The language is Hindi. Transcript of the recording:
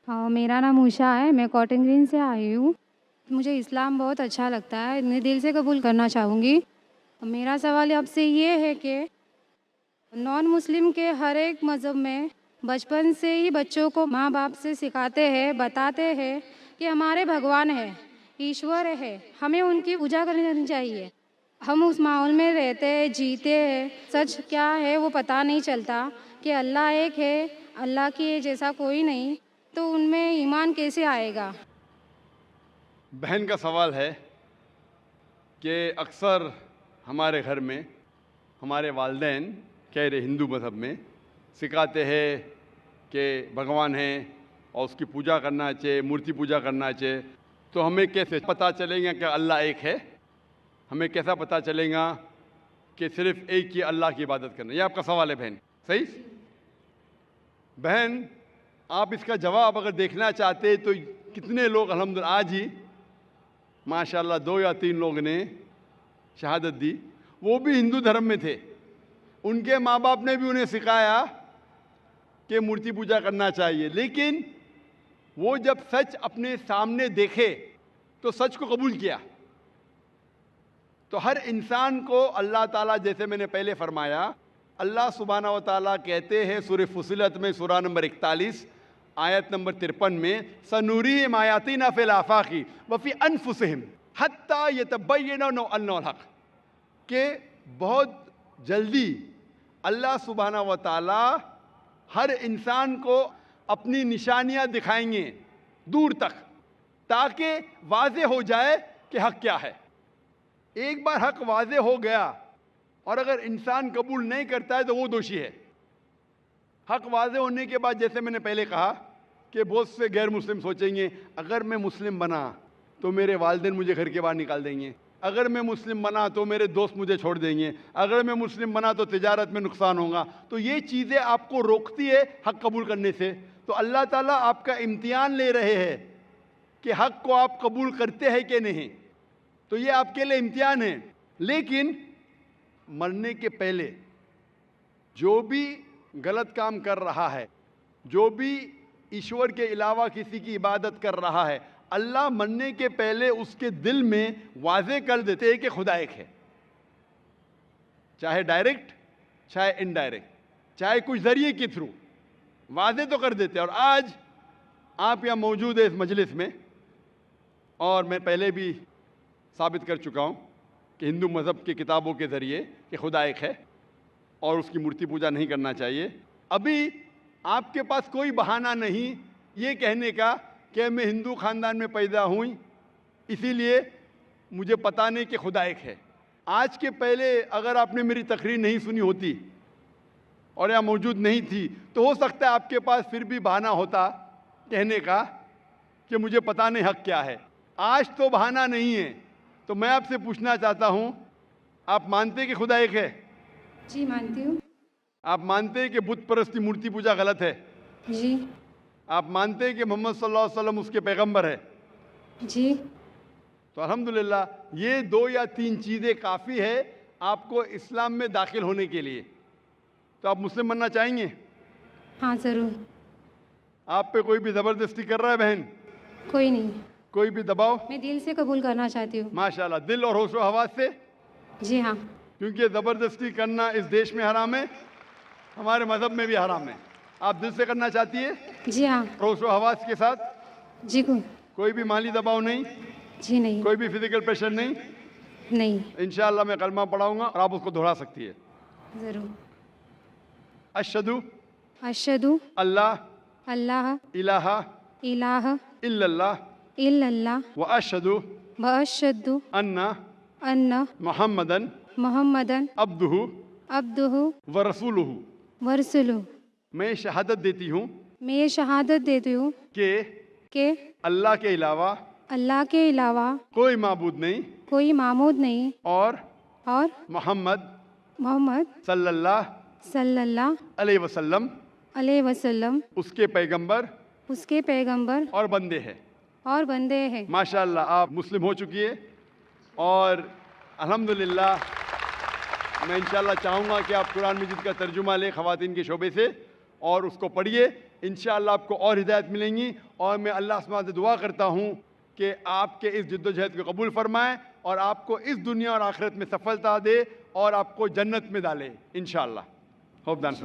हाँ, मेरा नाम उषा है, मैं कॉटन ग्रीन से आई हूँ। मुझे इस्लाम बहुत अच्छा लगता है, मैं दिल से कबूल करना चाहूँगी। मेरा सवाल आपसे ये है कि नॉन मुस्लिम के हर एक मज़हब में बचपन से ही बच्चों को माँ-बाप से सिखाते हैं, बताते हैं कि हमारे भगवान है, ईश्वर है, हमें उनकी पूजा करनी चाहिए। हम उस माहौल में रहते हैं, जीते हैं, सच क्या है वो पता नहीं चलता कि अल्लाह एक है, अल्लाह के जैसा कोई नहीं, तो उनमें ईमान कैसे आएगा? बहन का सवाल है कि अक्सर हमारे घर में हमारे वालिदैन कह रहे हिंदू मज़हब में सिखाते हैं कि भगवान है और उसकी पूजा करना चाहिए, मूर्ति पूजा करना चाहिए। तो हमें कैसे पता चलेगा कि अल्लाह एक है? हमें कैसा पता चलेगा कि सिर्फ़ एक ही अल्लाह की इबादत करना? ये आपका सवाल है बहन, सही? बहन, आप इसका जवाब अगर देखना चाहते तो कितने लोग अल्हम्दुलिल्लाह आज ही माशाल्लाह 2 या 3 लोग ने शहादत दी, वो भी हिंदू धर्म में थे। उनके माँ बाप ने भी उन्हें सिखाया कि मूर्ति पूजा करना चाहिए, लेकिन वो जब सच अपने सामने देखे तो सच को कबूल किया। तो हर इंसान को अल्लाह ताला, जैसे मैंने पहले फरमाया, अल्लाह सुब्हाना व ताला कहते हैं सूरह फुसिलत में सूरा नंबर 41 आयत नंबर 53 में, सनूरीहिम आयातिना फिल आफाकी व फी अनफुसिहिम हत्ता यतबय्यना अन्नहुल हक, के बहुत जल्दी अल्लाह सुब्हाना व ताला हर इंसान को अपनी निशानियां दिखाएंगे दूर तक, ताकि वाज़े हो जाए कि हक क्या है। एक बार हक वाज़े हो गया और अगर इंसान कबूल नहीं करता है तो वो दोषी है। हक वाज़े होने के बाद, जैसे मैंने पहले कहा कि बहुत से गैर मुस्लिम सोचेंगे अगर मैं मुस्लिम बना तो मेरे वालिदैन मुझे घर के बाहर निकाल देंगे, अगर मैं मुस्लिम बना तो मेरे दोस्त मुझे छोड़ देंगे, अगर मैं मुस्लिम बना तो तिजारत में नुकसान होगा। तो ये चीज़ें आपको रोकती है हक कबूल करने से। तो अल्लाह ताला आपका इम्तिहान ले रहे हैं कि हक को आप कबूल करते हैं कि नहीं। तो ये आपके लिए इम्तिहान है। लेकिन मरने के पहले जो भी गलत काम कर रहा है, जो भी ईश्वर के अलावा किसी की इबादत कर रहा है, अल्लाह मरने के पहले उसके दिल में वाज़े कर देते हैं कि खुदा एक है, चाहे डायरेक्ट चाहे इनडायरेक्ट, चाहे कुछ जरिए के थ्रू वाज़े तो कर देते हैं। और आज आप यहाँ मौजूद है इस मजलिस में, और मैं पहले भी साबित कर चुका हूँ कि हिंदू मज़हब की किताबों के ज़रिए कि खुदा एक है और उसकी मूर्ति पूजा नहीं करना चाहिए। अभी आपके पास कोई बहाना नहीं ये कहने का कि मैं हिंदू ख़ानदान में पैदा हुई इसीलिए मुझे पता नहीं कि खुदा एक है। आज के पहले अगर आपने मेरी तकरीर नहीं सुनी होती और यहाँ मौजूद नहीं थी तो हो सकता है आपके पास फिर भी बहाना होता कहने का कि मुझे पता नहीं हक क्या है। आज तो बहाना नहीं है। तो मैं आपसे पूछना चाहता हूँ, आप मानते हैं कि खुदा एक है? जी, मानती हूँ। आप मानते हैं कि बुत परस्ती मूर्ति पूजा गलत है? जी। आप मानते हैं कि मोहम्मद सल्लल्लाहु अलैहि वसल्लम उसके पैगंबर है? जी। तो अल्हम्दुलिल्लाह ये 2 या 3 चीज़ें काफ़ी है आपको इस्लाम में दाखिल होने के लिए। तो आप मुस्लिम बनना चाहेंगे? हाँ, ज़रूर। आप पे कोई भी ज़बरदस्ती कर रहा है बहन? कोई नहीं, कोई भी दबाव? मैं दिल से कबूल करना चाहती हूँ। माशाल्लाह, दिल और होशो हवास से? जी हाँ। क्योंकि ज़बरदस्ती करना इस देश में हराम है, हमारे मज़हब में भी हराम है। आप दिल से करना चाहती है? जी हाँ। होशो हवास के साथ? जी, कोई भी माली दबाव नहीं? जी नहीं। कोई भी फिजिकल प्रेशर नहीं? नहीं। इंशाअल्लाह मैं कलमा पढ़ाऊंगा और आप उसको दोहरा सकती है। ज़रूर। अशहदु अशहदु अल्लाह अल्लाह इलाहा इलाहा इल्लल्लाह इल्लल्लाह व अशहदु व अशहदु अन्ना अन्न मुहम्मदन मोहम्मदन अब्दुहु अब्दुहु व रसूलुहु। व रसूलुहु। मैं शहादत देती हूँ मैं ये शहादत देती हूँ कि अल्लाह के अलावा कोई माबूद नहीं कोई मामूद नहीं और और मोहम्मद सल्लल्लाहु अलैहि वसल्लम अलैहि वसल्लम उसके पैगंबर और बंदे हैं। माशाअल्लाह आप मुस्लिम हो चुकी है और अल्हम्दुलिल्लाह मैं इंशाअल्लाह चाहूँगा कि आप कुरान मजीद का तर्जुमा लें ख़वातीन के शोबे से और उसको पढ़िए, इंशाअल्लाह आपको और हिदायत मिलेंगी। और मैं अल्लाह सुब्हानहू से दुआ करता हूँ कि आपके इस जद्दोजहद को कबूल फरमाए और आपको इस दुनिया और आखिरत में सफलता दे और आपको जन्नत में डाले इंशाअल्लाह। Hope that's